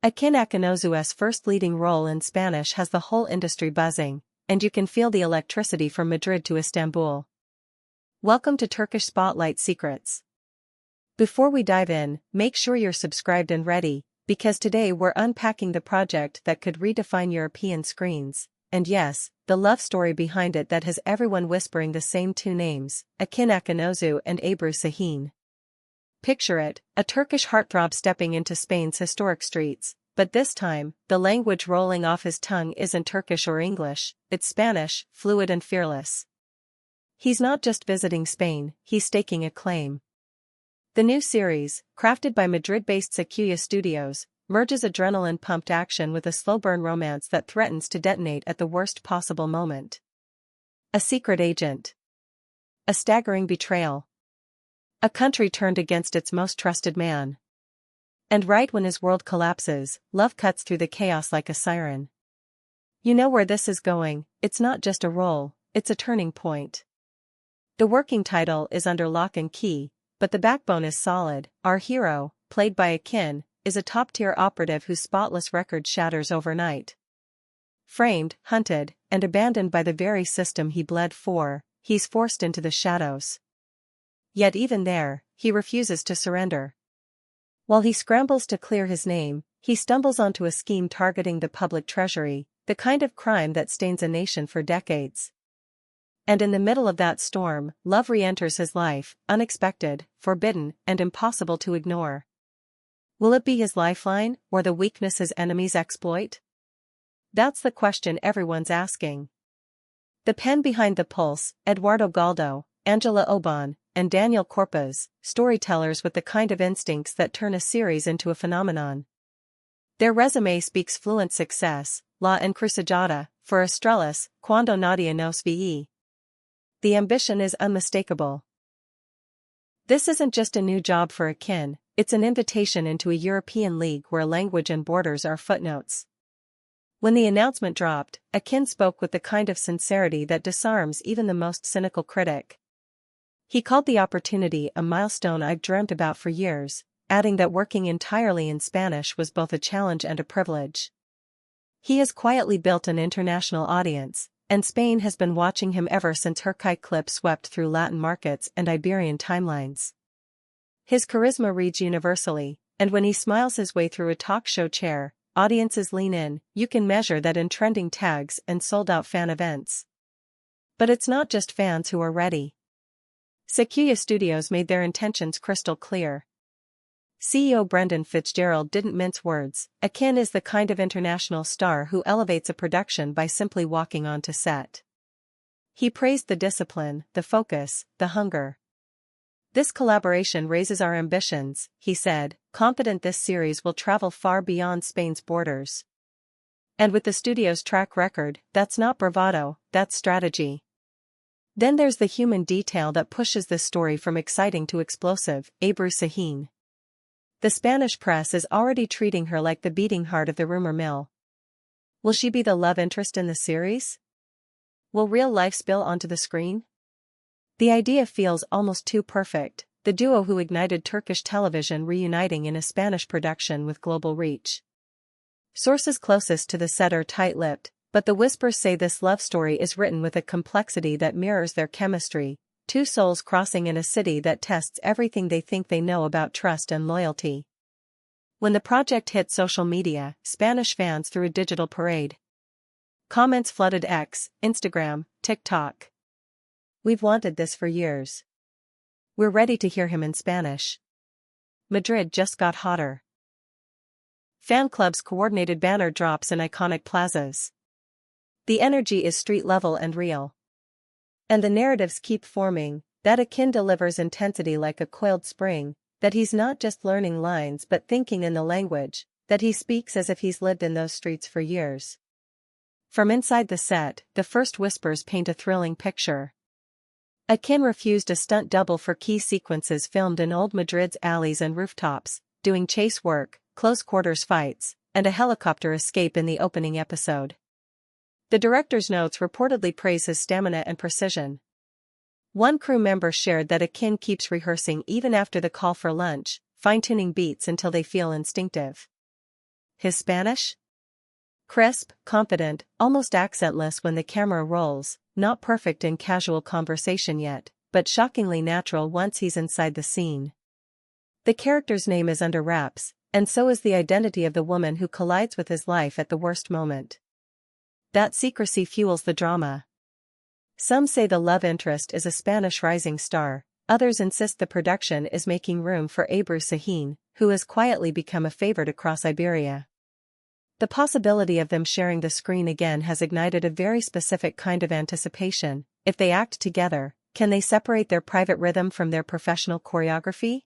Akınözü's first leading role in Spanish has the whole industry buzzing, and you can feel the electricity from Madrid to Istanbul. Welcome to Turkish Spotlight Secrets. Before we dive in, make sure you're subscribed and ready, because today we're unpacking the project that could redefine European screens, and yes, the love story behind it that has everyone whispering the same two names, Akınözü and Ebru Şahin. Picture it, a Turkish heartthrob stepping into Spain's historic streets, but this time, the language rolling off his tongue isn't Turkish or English, it's Spanish, fluid and fearless. He's not just visiting Spain, he's staking a claim. The new series, crafted by Madrid-based Akınözü Studios, merges adrenaline-pumped action with a slow-burn romance that threatens to detonate at the worst possible moment. A secret agent. A staggering betrayal. A country turned against its most trusted man. And right when his world collapses, love cuts through the chaos like a siren. You know where this is going, it's not just a role, it's a turning point. The working title is under lock and key, but the backbone is solid. Our hero, played by Akin, is a top-tier operative whose spotless record shatters overnight. Framed, hunted, and abandoned by the very system he bled for, he's forced into the shadows. Yet even there, he refuses to surrender. While he scrambles to clear his name, he stumbles onto a scheme targeting the public treasury, the kind of crime that stains a nation for decades. And in the middle of that storm, love re-enters his life, unexpected, forbidden, and impossible to ignore. Will it be his lifeline, or the weakness his enemies exploit? That's the question everyone's asking. The pen behind the pulse, Eduardo Galdo, Angela Oban, and Daniel Corpaz, storytellers with the kind of instincts that turn a series into a phenomenon. Their resume speaks fluent success, La Encrucijada, for Estrellas, Cuando Nadie Nos Ve. The ambition is unmistakable. This isn't just a new job for Akin, it's an invitation into a European league where language and borders are footnotes. When the announcement dropped, Akin spoke with the kind of sincerity that disarms even the most cynical critic. He called the opportunity a milestone I've dreamt about for years, adding that working entirely in Spanish was both a challenge and a privilege. He has quietly built an international audience, and Spain has been watching him ever since her Kai clip swept through Latin markets and Iberian timelines. His charisma reads universally, and when he smiles his way through a talk show chair, audiences lean in. You can measure that in trending tags and sold-out fan events. But it's not just fans who are ready. Akınözü Studios made their intentions crystal clear. CEO Brendan Fitzgerald didn't mince words. Akin is the kind of international star who elevates a production by simply walking onto set. He praised the discipline, the focus, the hunger. This collaboration raises our ambitions, he said, confident this series will travel far beyond Spain's borders. And with the studio's track record, that's not bravado, that's strategy. Then there's the human detail that pushes this story from exciting to explosive, Ebru Şahin. The Spanish press is already treating her like the beating heart of the rumor mill. Will she be the love interest in the series? Will real life spill onto the screen? The idea feels almost too perfect, the duo who ignited Turkish television reuniting in a Spanish production with global reach. Sources closest to the set are tight-lipped, but the whispers say this love story is written with a complexity that mirrors their chemistry, two souls crossing in a city that tests everything they think they know about trust and loyalty. When the project hit social media, Spanish fans threw a digital parade. Comments flooded X, Instagram, TikTok. We've wanted this for years. We're ready to hear him in Spanish. Madrid just got hotter. Fan clubs coordinated banner drops in iconic plazas. The energy is street-level and real. And the narratives keep forming, that Akin delivers intensity like a coiled spring, that he's not just learning lines but thinking in the language, that he speaks as if he's lived in those streets for years. From inside the set, the first whispers paint a thrilling picture. Akin refused a stunt double for key sequences filmed in old Madrid's alleys and rooftops, doing chase work, close-quarters fights, and a helicopter escape in the opening episode. The director's notes reportedly praise his stamina and precision. One crew member shared that Akin keeps rehearsing even after the call for lunch, fine-tuning beats until they feel instinctive. His Spanish? Crisp, confident, almost accentless when the camera rolls, not perfect in casual conversation yet, but shockingly natural once he's inside the scene. The character's name is under wraps, and so is the identity of the woman who collides with his life at the worst moment. That secrecy fuels the drama. Some say the love interest is a Spanish rising star, others insist the production is making room for Ebru Sahin, who has quietly become a favorite across Iberia. The possibility of them sharing the screen again has ignited a very specific kind of anticipation. If they act together, can they separate their private rhythm from their professional choreography?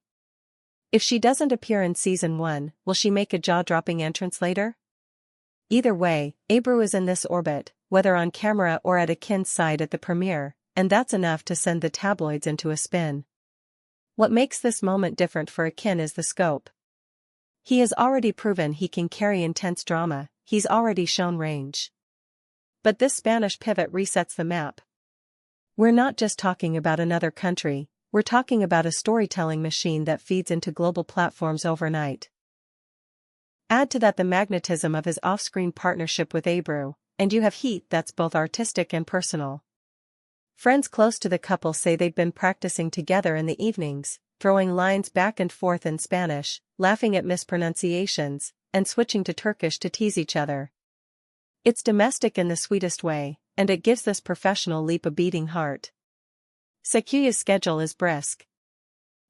If she doesn't appear in season 1, will she make a jaw-dropping entrance later? Either way, Ebru is in this orbit, whether on camera or at Akin's side at the premiere, and that's enough to send the tabloids into a spin. What makes this moment different for Akin is the scope. He has already proven he can carry intense drama, he's already shown range. But this Spanish pivot resets the map. We're not just talking about another country, we're talking about a storytelling machine that feeds into global platforms overnight. Add to that the magnetism of his off-screen partnership with Ebru, and you have heat that's both artistic and personal. Friends close to the couple say they'd been practicing together in the evenings, throwing lines back and forth in Spanish, laughing at mispronunciations, and switching to Turkish to tease each other. It's domestic in the sweetest way, and it gives this professional leap a beating heart. Sequoia's schedule is brisk.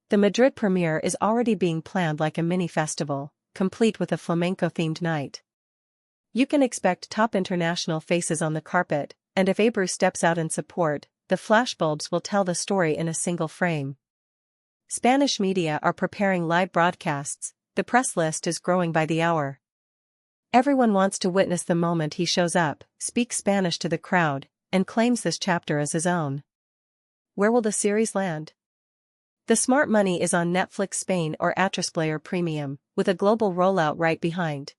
The Madrid premiere is already being planned like a mini-festival, complete with a flamenco-themed night. You can expect top international faces on the carpet, and if Ebru steps out in support, the flashbulbs will tell the story in a single frame. Spanish media are preparing live broadcasts, the press list is growing by the hour. Everyone wants to witness the moment he shows up, speaks Spanish to the crowd, and claims this chapter as his own. Where will the series land? The smart money is on Netflix Spain or Atresplayer Premium, with a global rollout right behind.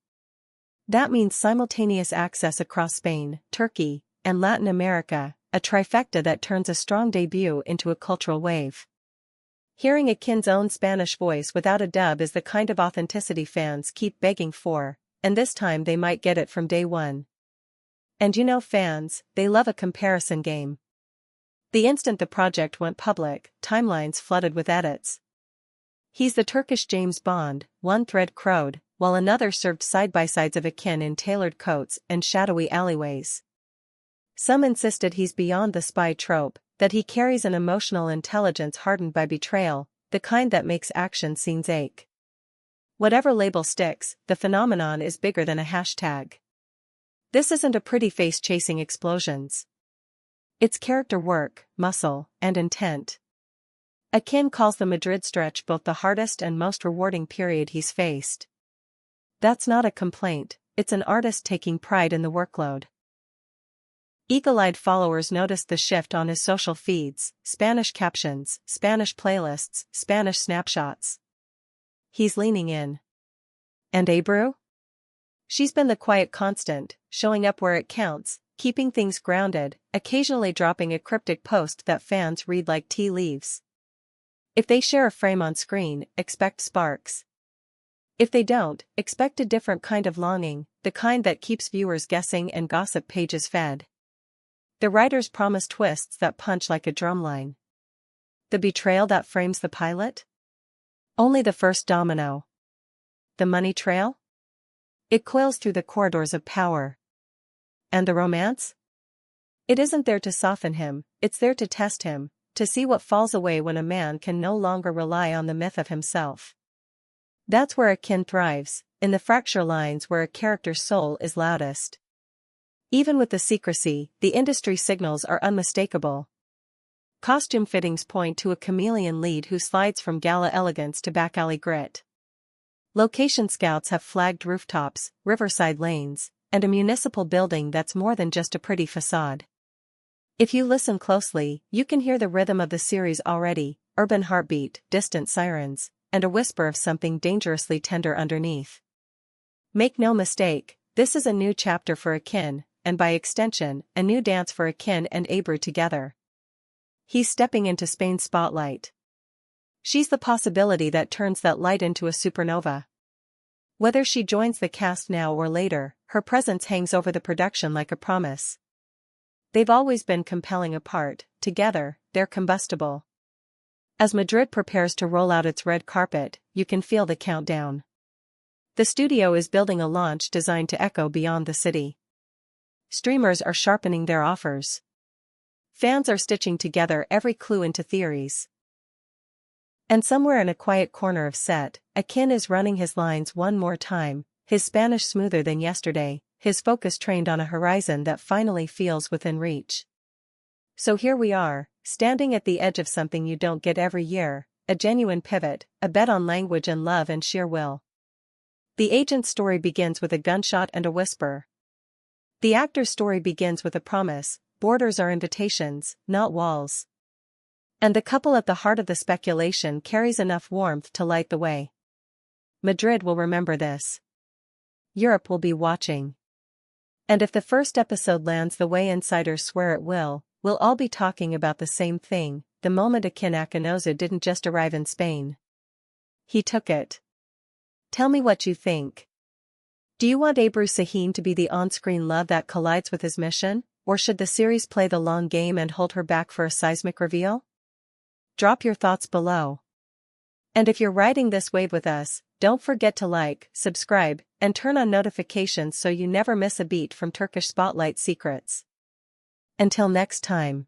That means simultaneous access across Spain, Turkey, and Latin America, a trifecta that turns a strong debut into a cultural wave. Hearing Akin's own Spanish voice without a dub is the kind of authenticity fans keep begging for, and this time they might get it from day one. And you know fans, they love a comparison game. The instant the project went public, timelines flooded with edits. He's the Turkish James Bond, one thread crowed, while another served side-by-sides of Akin in tailored coats and shadowy alleyways. Some insisted he's beyond the spy trope, that he carries an emotional intelligence hardened by betrayal, the kind that makes action scenes ache. Whatever label sticks, the phenomenon is bigger than a hashtag. This isn't a pretty face chasing explosions. It's character work, muscle, and intent. Akin calls the Madrid stretch both the hardest and most rewarding period he's faced. That's not a complaint, it's an artist taking pride in the workload. Eagle-eyed followers noticed the shift on his social feeds, Spanish captions, Spanish playlists, Spanish snapshots. He's leaning in. And Ebru? She's been the quiet constant, showing up where it counts, keeping things grounded, occasionally dropping a cryptic post that fans read like tea leaves. If they share a frame on screen, expect sparks. If they don't, expect a different kind of longing, the kind that keeps viewers guessing and gossip pages fed. The writers promise twists that punch like a drumline. The betrayal that frames the pilot? Only the first domino. The money trail? It coils through the corridors of power. And the romance? It isn't there to soften him, it's there to test him, to see what falls away when a man can no longer rely on the myth of himself. That's where Akin thrives, in the fracture lines where a character's soul is loudest. Even with the secrecy, the industry signals are unmistakable. Costume fittings point to a chameleon lead who slides from gala elegance to back alley grit. Location scouts have flagged rooftops, riverside lanes, and a municipal building that's more than just a pretty facade. If you listen closely, you can hear the rhythm of the series already, urban heartbeat, distant sirens, and a whisper of something dangerously tender underneath. Make no mistake, this is a new chapter for Akin, and by extension, a new dance for Akin and Ebru together. He's stepping into Spain's spotlight. She's the possibility that turns that light into a supernova. Whether she joins the cast now or later, her presence hangs over the production like a promise. They've always been compelling apart, together, they're combustible. As Madrid prepares to roll out its red carpet, you can feel the countdown. The studio is building a launch designed to echo beyond the city. Streamers are sharpening their offers. Fans are stitching together every clue into theories. And somewhere in a quiet corner of set, Akin is running his lines one more time, his Spanish smoother than yesterday, his focus trained on a horizon that finally feels within reach. So here we are, standing at the edge of something you don't get every year, a genuine pivot, a bet on language and love and sheer will. The agent's story begins with a gunshot and a whisper. The actor's story begins with a promise: borders are invitations, not walls. And the couple at the heart of the speculation carries enough warmth to light the way. Madrid will remember this. Europe will be watching. And if the first episode lands the way insiders swear it will, we'll all be talking about the same thing: the moment Akınözü didn't just arrive in Spain. He took it. Tell me what you think. Do you want Ebru Şahin to be the on-screen love that collides with his mission, or should the series play the long game and hold her back for a seismic reveal? Drop your thoughts below. And if you're riding this wave with us, don't forget to like, subscribe, and turn on notifications so you never miss a beat from Turkish Spotlight Secrets. Until next time.